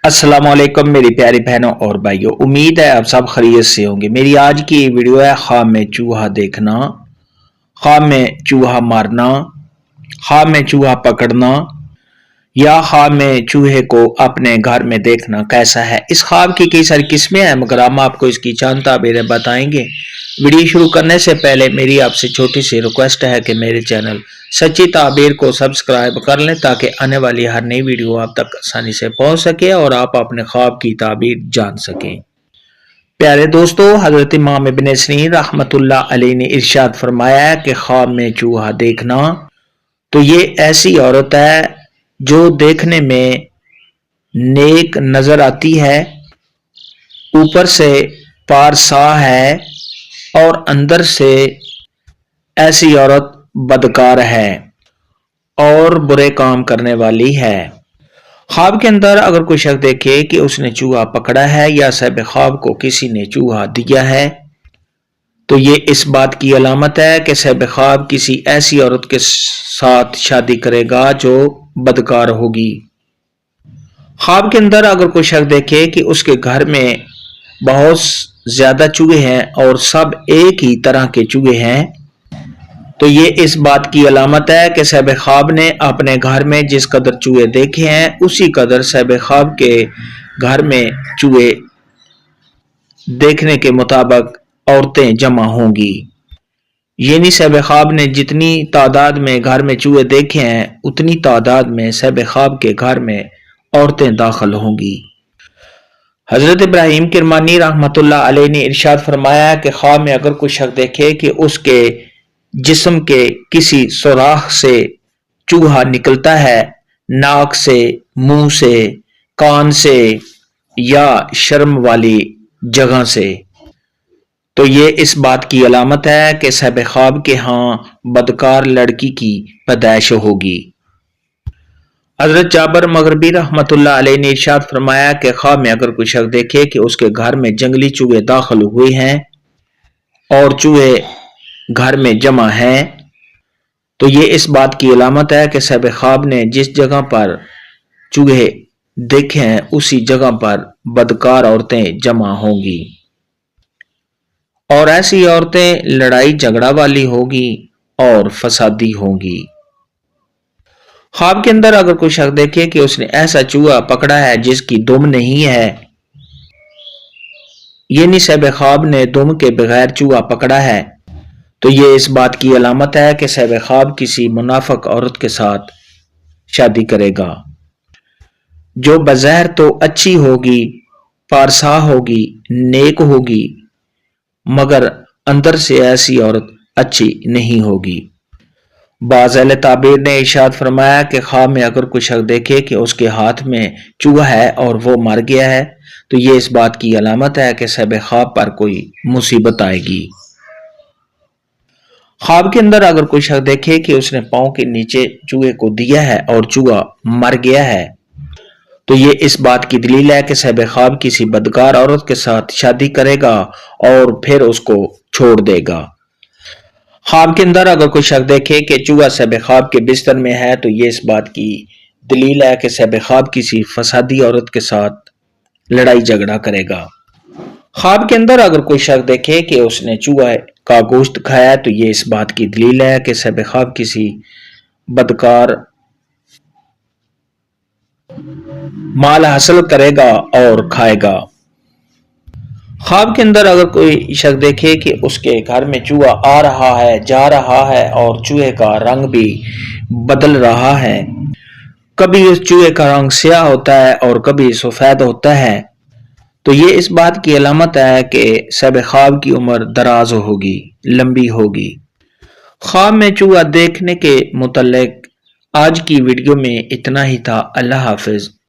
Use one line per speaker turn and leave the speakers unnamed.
السلام علیکم میری پیاری بہنوں اور بھائیوں، امید ہے آپ سب خیریت سے ہوں گے۔ میری آج کی ویڈیو ہے خواب میں چوہا دیکھنا، خواب میں چوہا مارنا، خواب میں چوہا پکڑنا یا خواب میں چوہے کو اپنے گھر میں دیکھنا کیسا ہے۔ اس خواب کی کئی ساری قسمیں ہیں مگر ہم آپ کو اس کی چند تعبیریں بتائیں گے۔ ویڈیو شروع کرنے سے پہلے میری آپ سے چھوٹی سی ریکویسٹ ہے کہ میرے چینل سچی تعبیر کو سبسکرائب کر لیں تاکہ آنے والی ہر نئی ویڈیو آپ تک آسانی سے پہنچ سکے اور آپ اپنے خواب کی تعبیر جان سکیں۔ پیارے دوستو، حضرت امام ابن سیرین رحمت اللہ علیہ نے ارشاد فرمایا ہے کہ خواب میں چوہا دیکھنا تو یہ ایسی عورت ہے جو دیکھنے میں نیک نظر آتی ہے، اوپر سے پارسا ہے اور اندر سے ایسی عورت بدکار ہے اور برے کام کرنے والی ہے۔ خواب کے اندر اگر کوئی شخص دیکھے کہ اس نے چوہا پکڑا ہے یا صاحب خواب کو کسی نے چوہا دیا ہے تو یہ اس بات کی علامت ہے کہ صاحب خواب کسی ایسی عورت کے ساتھ شادی کرے گا جو بدکار ہوگی۔ خواب کے اندر اگر کوئی شخص دیکھے کہ اس کے گھر میں بہت زیادہ چوہے ہیں اور سب ایک ہی طرح کے چوہے ہیں تو یہ اس بات کی علامت ہے کہ صاحب خواب نے اپنے گھر میں جس قدر چوہے دیکھے ہیں اسی قدر صاحب خواب کے گھر میں چوہے دیکھنے کے مطابق عورتیں جمع ہوں گی، یعنی صاحب خواب نے جتنی تعداد میں گھر میں چوہے دیکھے ہیں اتنی تعداد میں صاحب خواب کے گھر میں عورتیں داخل ہوں گی۔ حضرت ابراہیم کرمانی رحمت اللہ علیہ نے ارشاد فرمایا کہ خواب میں اگر کوئی شخص دیکھے کہ اس کے جسم کے کسی سوراخ سے چوہا نکلتا ہے، ناک سے، منہ سے، کان سے یا شرم والی جگہ سے، تو یہ اس بات کی علامت ہے کہ صاحب خواب کے ہاں بدکار لڑکی کی پیدائش ہوگی۔ حضرت جابر مغربی رحمت اللہ علیہ نے ارشاد فرمایا کہ خواب میں اگر کوئی شخص دیکھے کہ اس کے گھر میں جنگلی چوہے داخل ہوئے ہیں اور چوہے گھر میں جمع ہیں تو یہ اس بات کی علامت ہے کہ صاحب خواب نے جس جگہ پر چوہے دیکھے ہیں اسی جگہ پر بدکار عورتیں جمع ہوں گی اور ایسی عورتیں لڑائی جھگڑا والی ہوگی اور فسادی ہوں گی۔ خواب کے اندر اگر کوئی شخص دیکھے کہ اس نے ایسا چوہا پکڑا ہے جس کی دم نہیں ہے، یعنی صاحب خواب نے دم کے بغیر چوہا پکڑا ہے تو یہ اس بات کی علامت ہے کہ صاحب خواب کسی منافق عورت کے ساتھ شادی کرے گا جو بظاہر تو اچھی ہوگی، پارسا ہوگی، نیک ہوگی مگر اندر سے ایسی عورت اچھی نہیں ہوگی۔ بعض اہل تعبیر نے ارشاد فرمایا کہ خواب میں اگر کوئی شخص دیکھے کہ اس کے ہاتھ میں چوہا ہے اور وہ مر گیا ہے تو یہ اس بات کی علامت ہے کہ صاحب خواب پر کوئی مصیبت آئے گی۔ خواب کے اندر اگر کوئی شخص دیکھے کہ اس نے پاؤں کے نیچے چوہے کو دیا ہے اور چوہا مر گیا ہے تو یہ اس بات کی دلیل ہے کہ صاحب خواب کسی بدکار عورت کے ساتھ شادی کرے گا اور پھر اس کو چھوڑ دے گا۔ خواب کے اندر اگر کوئی شخص دیکھے کہ چوہا صاحب خواب کے بستر میں ہے تو یہ اس بات کی دلیل ہے کہ صاحب خواب کسی فسادی عورت کے ساتھ لڑائی جھگڑا کرے گا۔ خواب کے اندر اگر کوئی شخص دیکھے کہ اس نے چوہے کا گوشت کھایا تو یہ اس بات کی دلیل ہے کہ صاحب خواب کسی بدکار مال حاصل کرے گا اور کھائے گا۔ خواب کے اندر اگر کوئی شخص دیکھے کہ اس کے گھر میں چوہا آ رہا ہے، جا رہا ہے اور چوہے کا رنگ بھی بدل رہا ہے، کبھی اس چوہے کا رنگ سیاہ ہوتا ہے اور کبھی سفید ہوتا ہے تو یہ اس بات کی علامت ہے کہ صاحب خواب کی عمر دراز ہوگی، لمبی ہوگی۔ خواب میں چوہا دیکھنے کے متعلق آج کی ویڈیو میں اتنا ہی تھا۔ اللہ حافظ۔